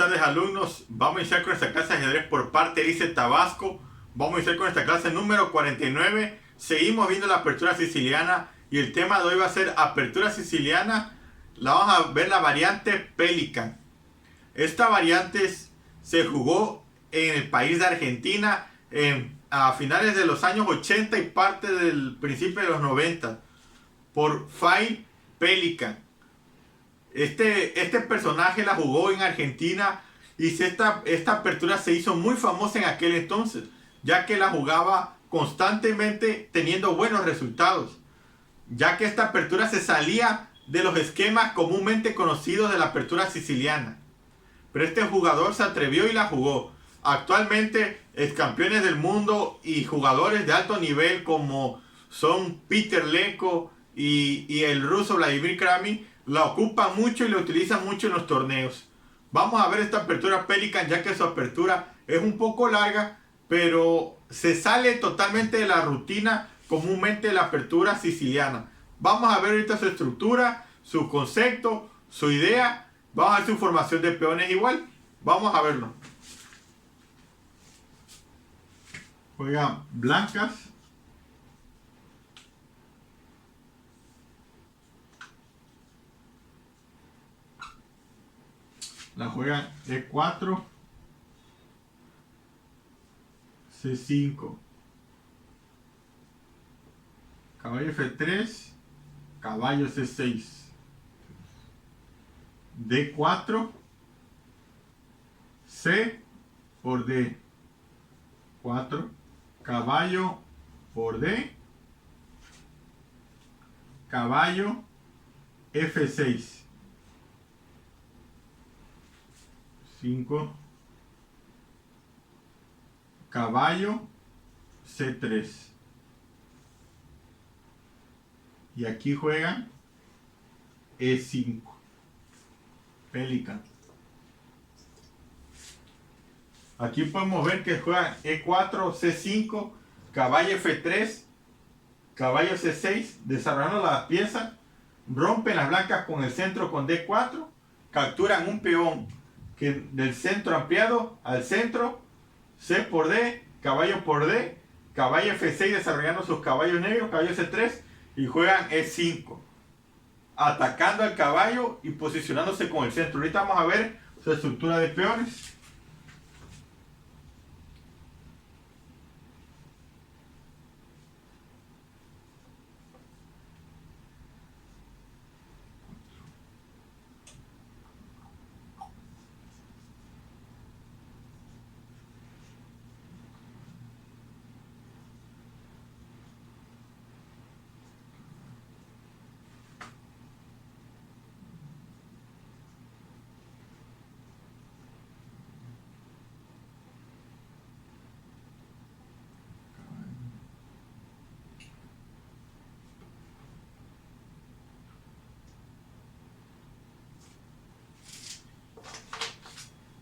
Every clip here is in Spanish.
tardes, alumnos. Vamos a iniciar con esta clase de ajedrez por parte de ICE Tabasco. Vamos a iniciar con esta clase número 49. Seguimos viendo la apertura siciliana y el tema de hoy va a ser apertura siciliana. Vamos a ver la variante Pelican. Esta variante se jugó en el país de Argentina a finales de los años 80 y parte del principio de los 90 por Fay Pelican. Este personaje la jugó en Argentina y esta apertura se hizo muy famosa en aquel entonces, ya que la jugaba constantemente teniendo buenos resultados, ya que esta apertura se salía de los esquemas comúnmente conocidos de la apertura siciliana. Pero este jugador se atrevió y la jugó. Actualmente, campeones del mundo y jugadores de alto nivel como son Peter Leko y el ruso Vladimir Kramnik la ocupan mucho y la utilizan mucho en los torneos. Vamos a ver esta apertura Pelican, ya que su apertura es un poco larga, pero se sale totalmente de la rutina comúnmente de la apertura siciliana. Vamos a ver ahorita su estructura, su concepto, su idea. Vamos a ver su formación de peones igual. Vamos a verlo. Juega blancas. La juega E4, C5, caballo F3, caballo C6, D4, C por D4, caballo por D, caballo F6. 5, caballo C3 y aquí juegan E5 Pelican. Aquí podemos ver que juegan E4, C5, caballo F3, caballo C6, desarrollando la pieza, rompen las blancas con el centro con D4, capturan un peón que del centro ampliado al centro, C por D, caballo por D, caballo F6 desarrollando sus caballos negros, caballo C3 y juegan E5, atacando al caballo y posicionándose con el centro. Ahorita vamos a ver su estructura de peones.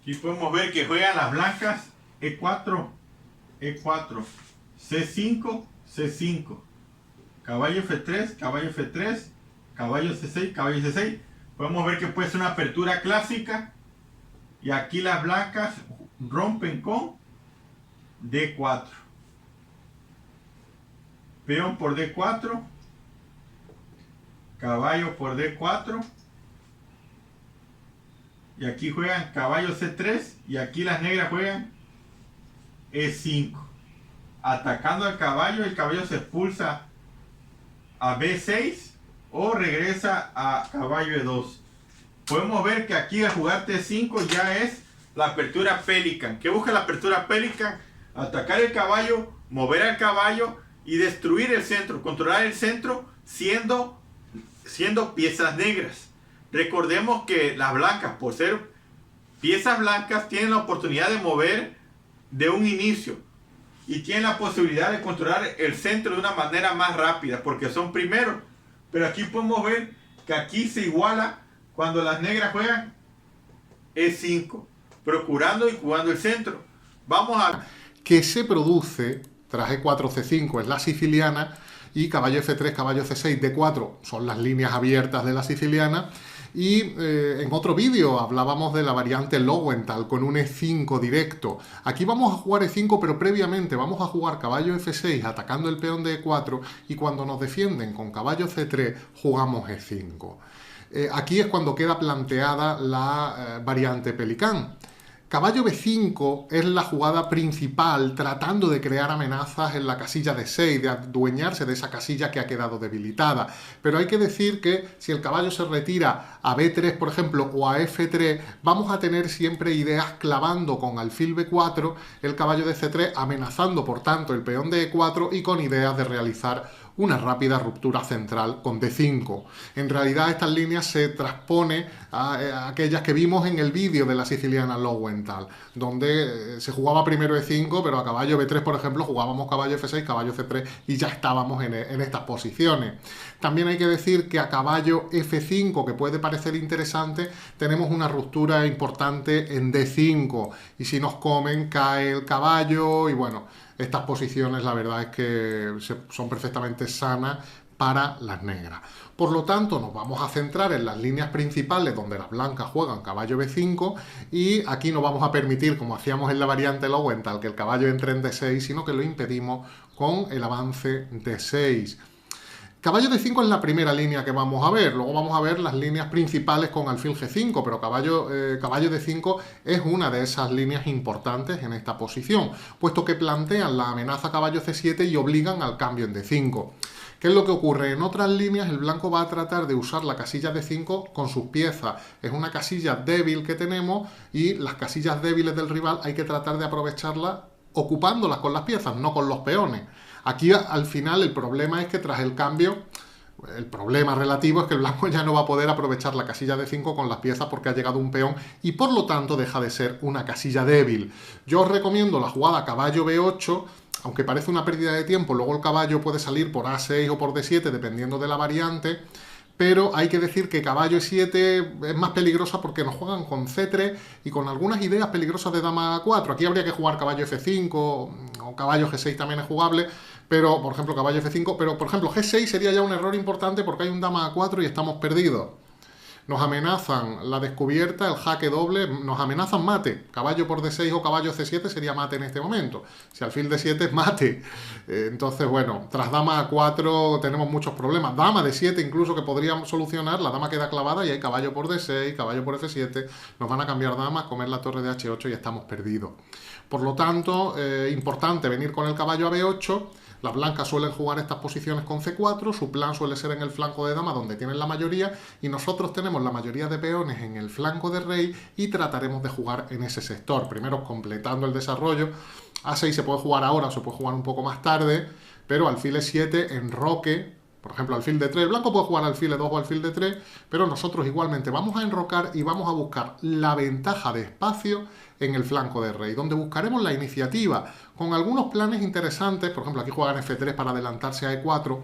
Aquí podemos ver que juegan las blancas E4, E4, C5, C5, caballo F3, caballo F3, caballo C6, caballo C6. Podemos ver que puede ser una apertura clásica y aquí las blancas rompen con D4, peón por D4, caballo por D4. Y aquí juegan caballo C3 y aquí las negras juegan E5. Atacando al caballo, el caballo se expulsa a B6 o regresa a caballo E2. Podemos ver que aquí al jugar T5 ya es la apertura Pelican. ¿Qué busca la apertura Pelican? Atacar el caballo, mover al caballo y destruir el centro, controlar el centro siendo piezas negras. Recordemos que las blancas, por ser piezas blancas, tienen la oportunidad de mover de un inicio y tienen la posibilidad de controlar el centro de una manera más rápida porque son primeros. Pero aquí podemos ver que aquí se iguala cuando las negras juegan E5, procurando y jugando el centro. Vamos a... que se produce tras E4, C5 es la siciliana y caballo F3, caballo C6, D4 son las líneas abiertas de la siciliana Y en otro vídeo hablábamos de la variante Lowenthal con un E5 directo. Aquí vamos a jugar E5, pero previamente vamos a jugar caballo F6 atacando el peón de E4 y cuando nos defienden con caballo C3 jugamos E5. Aquí es cuando queda planteada la variante Pelicán. Caballo B5 es la jugada principal tratando de crear amenazas en la casilla de 6, de adueñarse de esa casilla que ha quedado debilitada. Pero hay que decir que si el caballo se retira a B3, por ejemplo, o a F3, vamos a tener siempre ideas clavando con alfil B4 el caballo de C3, amenazando por tanto el peón de E4 y con ideas de realizar una rápida ruptura central con D5. En realidad estas líneas se transpone a aquellas que vimos en el vídeo de la siciliana Lowenthal, donde se jugaba primero E5, pero a caballo B3, por ejemplo, jugábamos caballo F6, caballo C3 y ya estábamos en estas posiciones. También hay que decir que a caballo F5, que puede parecer interesante, tenemos una ruptura importante en D5 y si nos comen cae el caballo y bueno, estas posiciones la verdad es que son perfectamente sanas para las negras. Por lo tanto, nos vamos a centrar en las líneas principales donde las blancas juegan caballo B5 y aquí no vamos a permitir, como hacíamos en la variante Lowenthal, que el caballo entre en D6, sino que lo impedimos con el avance D6. Caballo D5 es la primera línea que vamos a ver, luego vamos a ver las líneas principales con alfil G5, pero caballo D5 es una de esas líneas importantes en esta posición, puesto que plantean la amenaza caballo C7 y obligan al cambio en D5. ¿Qué es lo que ocurre? En otras líneas el blanco va a tratar de usar la casilla D5 con sus piezas. Es una casilla débil que tenemos y las casillas débiles del rival hay que tratar de aprovecharlas ocupándolas con las piezas, no con los peones. Aquí al final el problema es que tras el cambio, el problema relativo es que el blanco ya no va a poder aprovechar la casilla de 5 con las piezas porque ha llegado un peón y por lo tanto deja de ser una casilla débil. Yo os recomiendo la jugada caballo B8, aunque parece una pérdida de tiempo, luego el caballo puede salir por A6 o por D7 dependiendo de la variante, pero hay que decir que caballo E7 es más peligrosa porque nos juegan con C3 y con algunas ideas peligrosas de dama A4. Aquí habría que jugar caballo F5 o caballo G6 también es jugable, pero por ejemplo caballo F5, pero por ejemplo G6 sería ya un error importante porque hay un dama A4 y estamos perdidos. Nos amenazan la descubierta, el jaque doble, nos amenazan mate. Caballo por D6 o caballo C7 sería mate en este momento. Si alfil D7 es mate. Entonces, bueno, tras dama A4 tenemos muchos problemas. Dama D7 incluso que podríamos solucionar, la dama queda clavada y hay caballo por D6, caballo por F7. Nos van a cambiar damas, comer la torre de H8 y estamos perdidos. Por lo tanto, importante venir con el caballo a B8. Las blancas suelen jugar estas posiciones con C4, su plan suele ser en el flanco de dama donde tienen la mayoría y nosotros tenemos la mayoría de peones en el flanco de rey y trataremos de jugar en ese sector. Primero completando el desarrollo, A6 se puede jugar ahora o se puede jugar un poco más tarde, pero alfil E7, enroque, por ejemplo alfil D3, el blanco puede jugar alfil E2 o alfil D3, pero nosotros igualmente vamos a enrocar y vamos a buscar la ventaja de espacio en el flanco de rey, donde buscaremos la iniciativa con algunos planes interesantes, por ejemplo aquí juegan F3 para adelantarse a E4,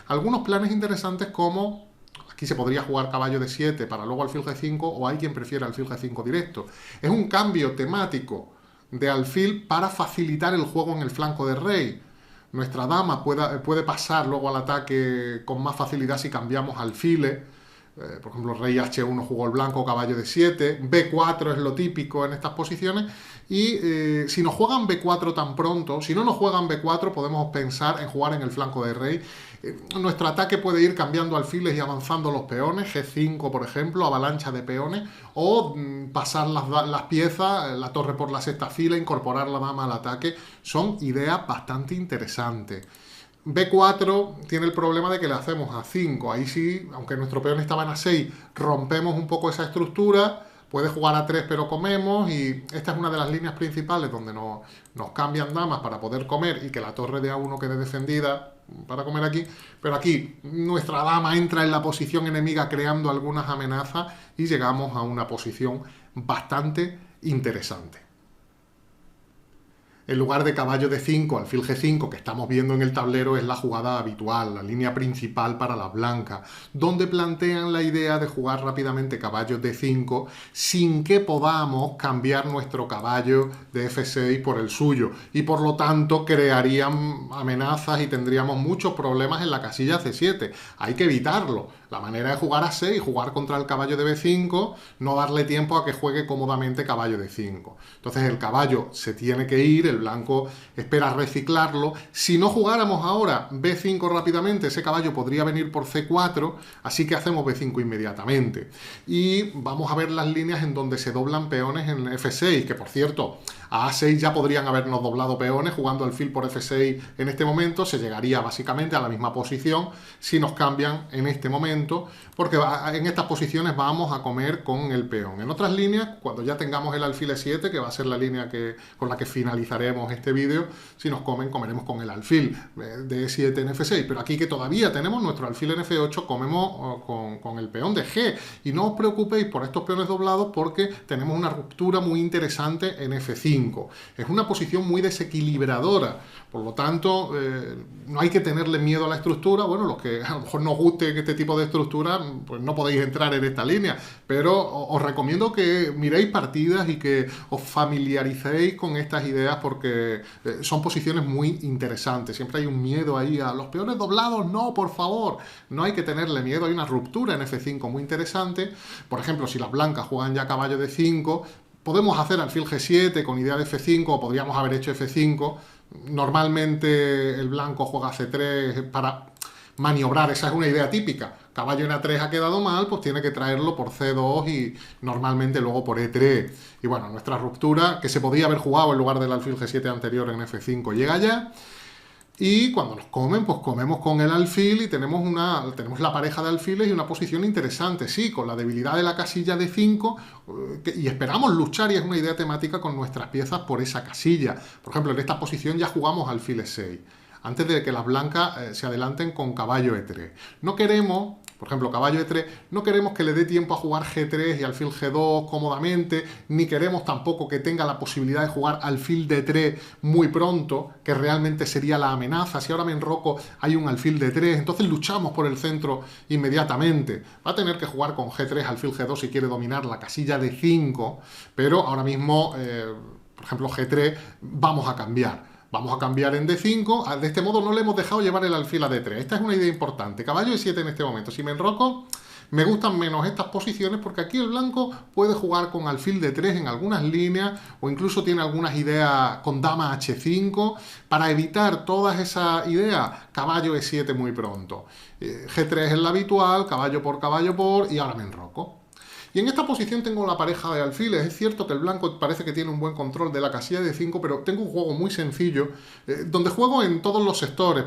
algunos planes interesantes como, aquí se podría jugar caballo D7 para luego alfil G5 o hay quien prefiere alfil G5 directo. Es un cambio temático de alfil para facilitar el juego en el flanco de rey. Nuestra dama puede pasar luego al ataque con más facilidad si cambiamos alfiles. Por ejemplo, rey H1 jugó el blanco, caballo D7, B4 es lo típico en estas posiciones y si nos juegan B4 tan pronto, si no nos juegan B4 podemos pensar en jugar en el flanco de rey. Nuestro ataque puede ir cambiando alfiles y avanzando los peones, G5 por ejemplo, avalancha de peones, o pasar las piezas, la torre por la sexta fila, incorporar la dama al ataque, son ideas bastante interesantes. B4 tiene el problema de que le hacemos A5, ahí sí, aunque nuestro peón estaba en A6, rompemos un poco esa estructura, puede jugar A3 pero comemos y esta es una de las líneas principales donde nos cambian damas para poder comer y que la torre de A1 quede defendida para comer aquí, pero aquí nuestra dama entra en la posición enemiga creando algunas amenazas y llegamos a una posición bastante interesante. En lugar de caballo D5, alfil G5, que estamos viendo en el tablero, es la jugada habitual, la línea principal para las blancas, donde plantean la idea de jugar rápidamente caballo D5 sin que podamos cambiar nuestro caballo de F6 por el suyo, y por lo tanto crearían amenazas y tendríamos muchos problemas en la casilla C7. Hay que evitarlo. La manera de jugar A6, jugar contra el caballo de B5, no darle tiempo a que juegue cómodamente caballo de 5. Entonces el caballo se tiene que ir, el blanco espera reciclarlo. Si no jugáramos ahora B5 rápidamente, ese caballo podría venir por C4, así que hacemos B5 inmediatamente. Y vamos a ver las líneas en donde se doblan peones en F6, que por cierto, a A6 ya podrían habernos doblado peones jugando alfil por F6 en este momento, se llegaría básicamente a la misma posición si nos cambian en este momento, porque en estas posiciones vamos a comer con el peón. En otras líneas, cuando ya tengamos el alfil E7, que va a ser la línea con la que finalizaremos este vídeo, si nos comen, comeremos con el alfil de E7 en F6, pero aquí que todavía tenemos nuestro alfil en F8, comemos con el peón de G, y no os preocupéis por estos peones doblados porque tenemos una ruptura muy interesante en F5. Es una posición muy desequilibradora, por lo tanto no hay que tenerle miedo a la estructura. Bueno, los que a lo mejor no os guste este tipo de estructura, pues no podéis entrar en esta línea, pero os recomiendo que miréis partidas y que os familiaricéis con estas ideas porque son posiciones muy interesantes. Siempre hay un miedo ahí a los peones doblados, no, por favor, no hay que tenerle miedo. Hay una ruptura en F5 muy interesante. Por ejemplo, si las blancas juegan ya caballo de 5, podemos hacer alfil G7 con idea de F5, o podríamos haber hecho F5. Normalmente el blanco juega C3 para maniobrar, esa es una idea típica. Caballo en A3 ha quedado mal, pues tiene que traerlo por C2 y normalmente luego por E3. Y bueno, nuestra ruptura, que se podía haber jugado en lugar del alfil G7 anterior en F5, llega ya. Y cuando nos comen, pues comemos con el alfil y tenemos la pareja de alfiles y una posición interesante, sí, con la debilidad de la casilla de 5, y esperamos luchar, y es una idea temática con nuestras piezas por esa casilla. Por ejemplo, en esta posición ya jugamos alfil E6, antes de que las blancas se adelanten con caballo E3. No queremos, por ejemplo, caballo E3, no queremos que le dé tiempo a jugar G3 y alfil G2 cómodamente, ni queremos tampoco que tenga la posibilidad de jugar alfil D3 muy pronto, que realmente sería la amenaza. Si ahora me enroco, hay un alfil D3, entonces luchamos por el centro inmediatamente. Va a tener que jugar con G3, alfil G2 si quiere dominar la casilla de 5, pero ahora mismo, por ejemplo, G3, vamos a cambiar. Vamos a cambiar en D5, de este modo no le hemos dejado llevar el alfil a D3. Esta es una idea importante. Caballo E7 en este momento. Si me enroco, me gustan menos estas posiciones porque aquí el blanco puede jugar con alfil D3 en algunas líneas, o incluso tiene algunas ideas con dama H5. Para evitar todas esas ideas, caballo E7 muy pronto. G3 es la habitual, caballo por, y ahora me enroco. Y en esta posición tengo la pareja de alfiles. Es cierto que el blanco parece que tiene un buen control de la casilla de 5, pero tengo un juego muy sencillo, donde juego en todos los sectores.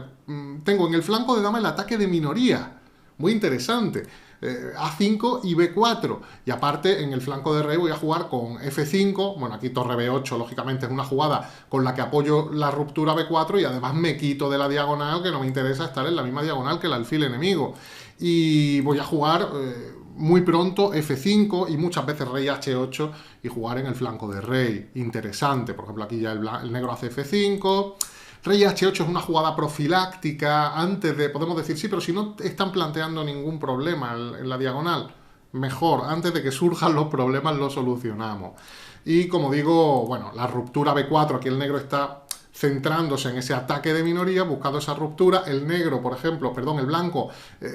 Tengo en el flanco de dama el ataque de minoría, muy interesante. A5 y B4, y aparte en el flanco de rey voy a jugar con F5, bueno, aquí torre B8 lógicamente es una jugada con la que apoyo la ruptura B4 y además me quito de la diagonal, que no me interesa estar en la misma diagonal que el alfil enemigo, y voy a jugar muy pronto F5 y muchas veces rey H8 y jugar en el flanco de rey, interesante. Por ejemplo, aquí ya el negro hace F5. Rey H8 es una jugada profiláctica antes de, podemos decir, sí, pero si no están planteando ningún problema en la diagonal, mejor, antes de que surjan los problemas los solucionamos. Y como digo, bueno, la ruptura B4, aquí el negro está centrándose en ese ataque de minoría, buscando esa ruptura. El negro, por ejemplo, perdón, el blanco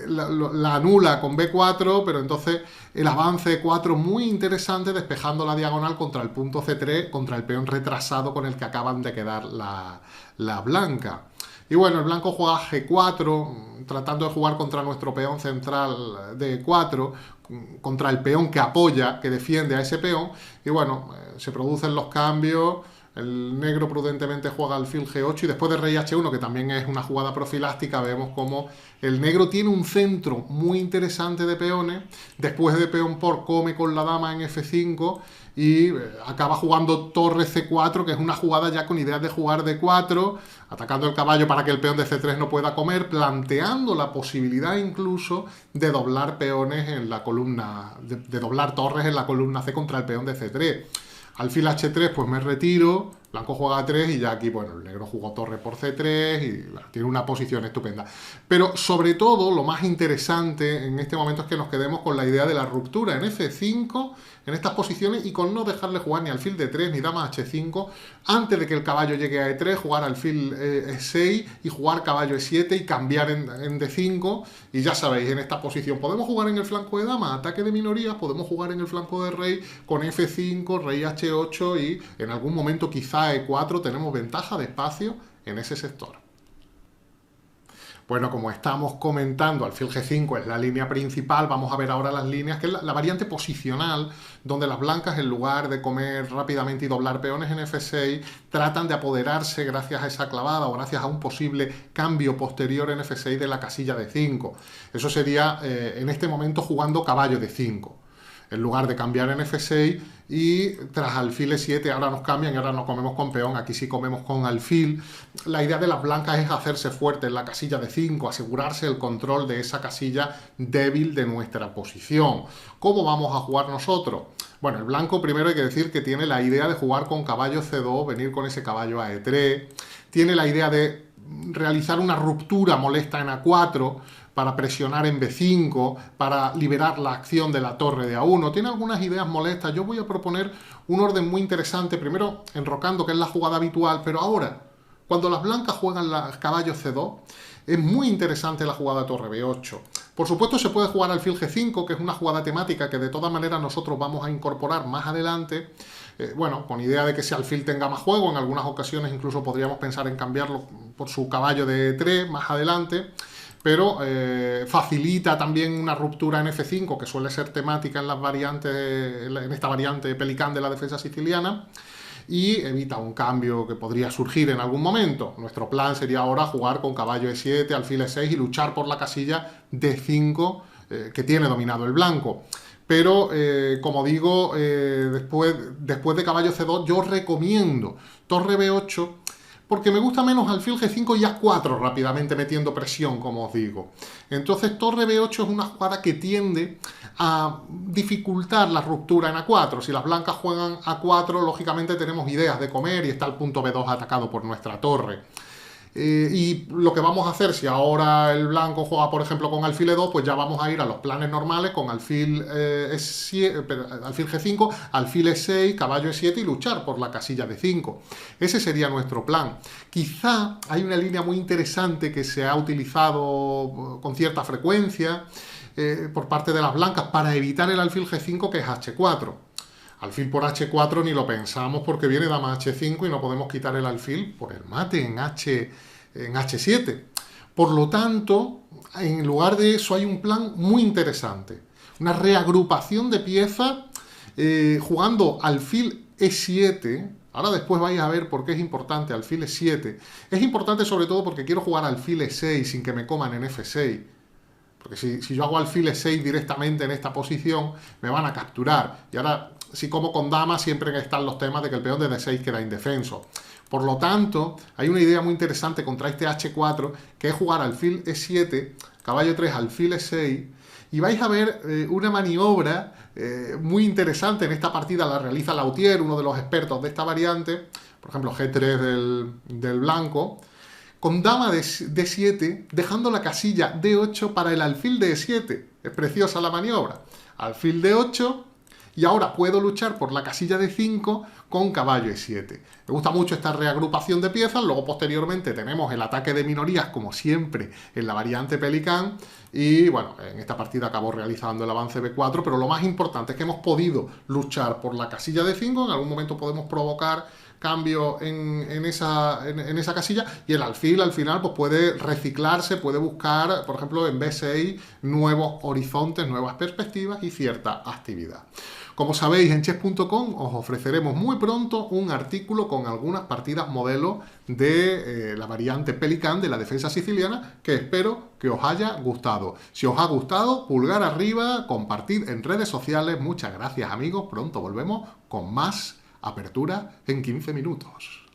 la anula con B4, pero entonces el avance E4 muy interesante, despejando la diagonal contra el punto C3, contra el peón retrasado con el que acaban de quedar la blanca. Y bueno, el blanco juega G4, tratando de jugar contra nuestro peón central de E4, contra el peón que apoya, que defiende a ese peón, y bueno, se producen los cambios. El negro prudentemente juega alfil G8 y después de rey H1, que también es una jugada profiláctica, vemos como el negro tiene un centro muy interesante de peones. Después de peón por, come con la dama en F5 y acaba jugando torre C4, que es una jugada ya con ideas de jugar D4, atacando el caballo para que el peón de C3 no pueda comer, planteando la posibilidad incluso de doblar peones en la columna, de doblar torres en la columna C contra el peón de C3. Alfil H3, pues me retiro, Blanco juega A3 y ya aquí, bueno, el negro jugó torre por C3 y bueno, tiene una posición estupenda. Pero sobre todo, lo más interesante en este momento es que nos quedemos con la idea de la ruptura en F5, en estas posiciones, y con no dejarle jugar ni alfil D3 ni dama H5, antes de que el caballo llegue a E3, jugar alfil E6 y jugar caballo E7 y cambiar en D5. Y ya sabéis, en esta posición podemos jugar en el flanco de dama, ataque de minorías, podemos jugar en el flanco de rey con F5, rey H8 y en algún momento quizá E4 tenemos ventaja de espacio en ese sector. Bueno, como estamos comentando, alfil G5 es la línea principal, vamos a ver ahora las líneas, que es la variante posicional, donde las blancas, en lugar de comer rápidamente y doblar peones en F6, tratan de apoderarse, gracias a esa clavada o gracias a un posible cambio posterior en F6, de la casilla de 5. Eso sería, en este momento, jugando caballo de 5. En lugar de cambiar en F6 y tras alfil E7 ahora nos cambian y ahora no comemos con peón, aquí sí comemos con alfil. La idea de las blancas es hacerse fuerte en la casilla de 5, asegurarse el control de esa casilla débil de nuestra posición. ¿Cómo vamos a jugar nosotros? Bueno, el blanco primero hay que decir que tiene la idea de jugar con caballo C2, venir con ese caballo a E3, tiene la idea de realizar una ruptura molesta en A4, para presionar en B5, para liberar la acción de la torre de A1. Tiene algunas ideas molestas. Yo voy a proponer un orden muy interesante, primero enrocando, que es la jugada habitual, pero ahora, cuando las blancas juegan caballo C2, es muy interesante la jugada torre B8. Por supuesto se puede jugar alfil G5, que es una jugada temática que de todas maneras nosotros vamos a incorporar más adelante. Bueno, con idea de que ese alfil tenga más juego, en algunas ocasiones incluso podríamos pensar en cambiarlo por su caballo de E3 más adelante. Pero facilita también una ruptura en F5, que suele ser temática en las variantes, en esta variante Pelicán de la defensa siciliana, y evita un cambio que podría surgir en algún momento. Nuestro plan sería ahora jugar con caballo E7, alfil E6 y luchar por la casilla D5 que tiene dominado el blanco. Pero, como digo, después de caballo C2 yo recomiendo torre B8, porque me gusta menos alfil G5 y A4 rápidamente metiendo presión, como os digo. Entonces torre B8 es una jugada que tiende a dificultar la ruptura en A4. Si las blancas juegan A4, lógicamente tenemos ideas de comer y está el punto B2 atacado por nuestra torre. Y lo que vamos a hacer, si ahora el blanco juega por ejemplo con alfil E2, pues ya vamos a ir a los planes normales con alfil, alfil G5, alfil E6, caballo E7 y luchar por la casilla de 5. Ese sería nuestro plan. Quizá hay una línea muy interesante que se ha utilizado con cierta frecuencia por parte de las blancas para evitar el alfil G5, que es H4. Alfil por H4 ni lo pensamos porque viene dama H5 y no podemos quitar el alfil por el mate en H7. Por lo tanto, en lugar de eso hay un plan muy interesante. Una reagrupación de piezas jugando alfil E7. Ahora después vais a ver por qué es importante alfil E7. Es importante sobre todo porque quiero jugar alfil E6 sin que me coman en F6. Porque si yo hago alfil E6 directamente en esta posición, me van a capturar. Y ahora, si como con dama, siempre están los temas de que el peón de D6 queda indefenso. Por lo tanto, hay una idea muy interesante contra este H4, que es jugar alfil E7, caballo 3, alfil E6, y vais a ver una maniobra muy interesante en esta partida, la realiza Lautier, uno de los expertos de esta variante, por ejemplo G3 del blanco, con dama de D7, dejando la casilla D8 para el alfil de E7. Es preciosa la maniobra. Alfil D8, y ahora puedo luchar por la casilla D5 con caballo E7. Me gusta mucho esta reagrupación de piezas. Luego posteriormente tenemos el ataque de minorías, como siempre, en la variante Pelicán. Y bueno, en esta partida acabó realizando el avance B4, pero lo más importante es que hemos podido luchar por la casilla D5. En algún momento podemos provocar cambio en esa casilla, y el alfil al final pues puede reciclarse, puede buscar, por ejemplo, en B6 nuevos horizontes, nuevas perspectivas y cierta actividad. Como sabéis, en chess.com os ofreceremos muy pronto un artículo con algunas partidas modelo de la variante Pelicán de la defensa siciliana, que espero que os haya gustado. Si os ha gustado, pulgar arriba, compartid en redes sociales. Muchas gracias, amigos. Pronto volvemos con más Apertura en 15 minutos.